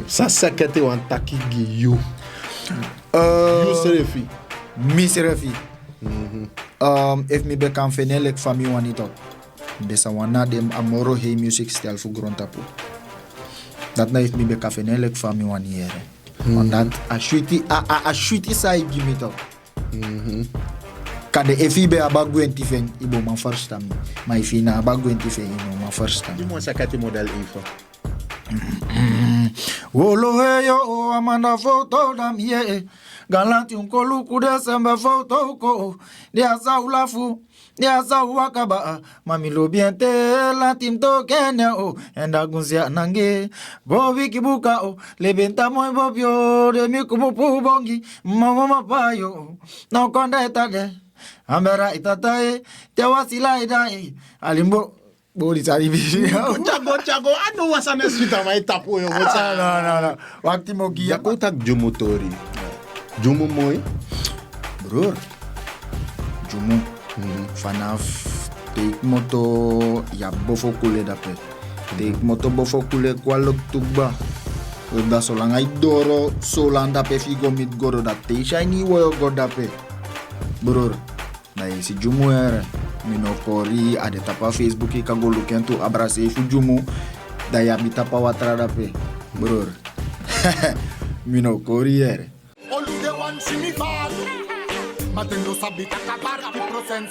Sa Seketi wan taki gi you. You serefi. Mi serefi. If me be kan fenelek fami wanito. Desa wana dem amoro hey music style fu grondtapu. Dat na if me be kan fenelek fami waniere. Want a shuiti sai gimme top. Kade efi be abagwenti fen ibo man first time. Maar if na abagwenti fen ibo man first time. Die Seketi model even. Wolo heyo amanda foto dam ye. Galanti unkolu kude sembe foto ko. Dia saulafu. Dia sauakaba. Mami lo biente lantim to kenya o. Enda gunzia nange. Bobi kibuka o. Lebenta moi bobio. De mi kumu pubongi. Mama mapayo. No konda etade. Amera itatae. Te wasila idae. Alimbo. Bodi tari bishi. Chago. Ano wasa na swita mai tapo yo. No. Wakti mogi. Ya kotak jumu tori. Jumu moi. Broer. Jumu. Vanaf take moto ya bofo kule dape. Take moto bofo kule kwalok tukba. Da solang ay doro solang dape figo mit goro date. Shiny woyo go dape. Broer. Na si jumu ere. Mino kori ade tapa Facebook ika go luken tu abrase fu jumu. Da ya mi tapa watra dape. Broer. Mino kori ere. OLU de wan chimi fall. Maten lo sabi kaka Barki Procent.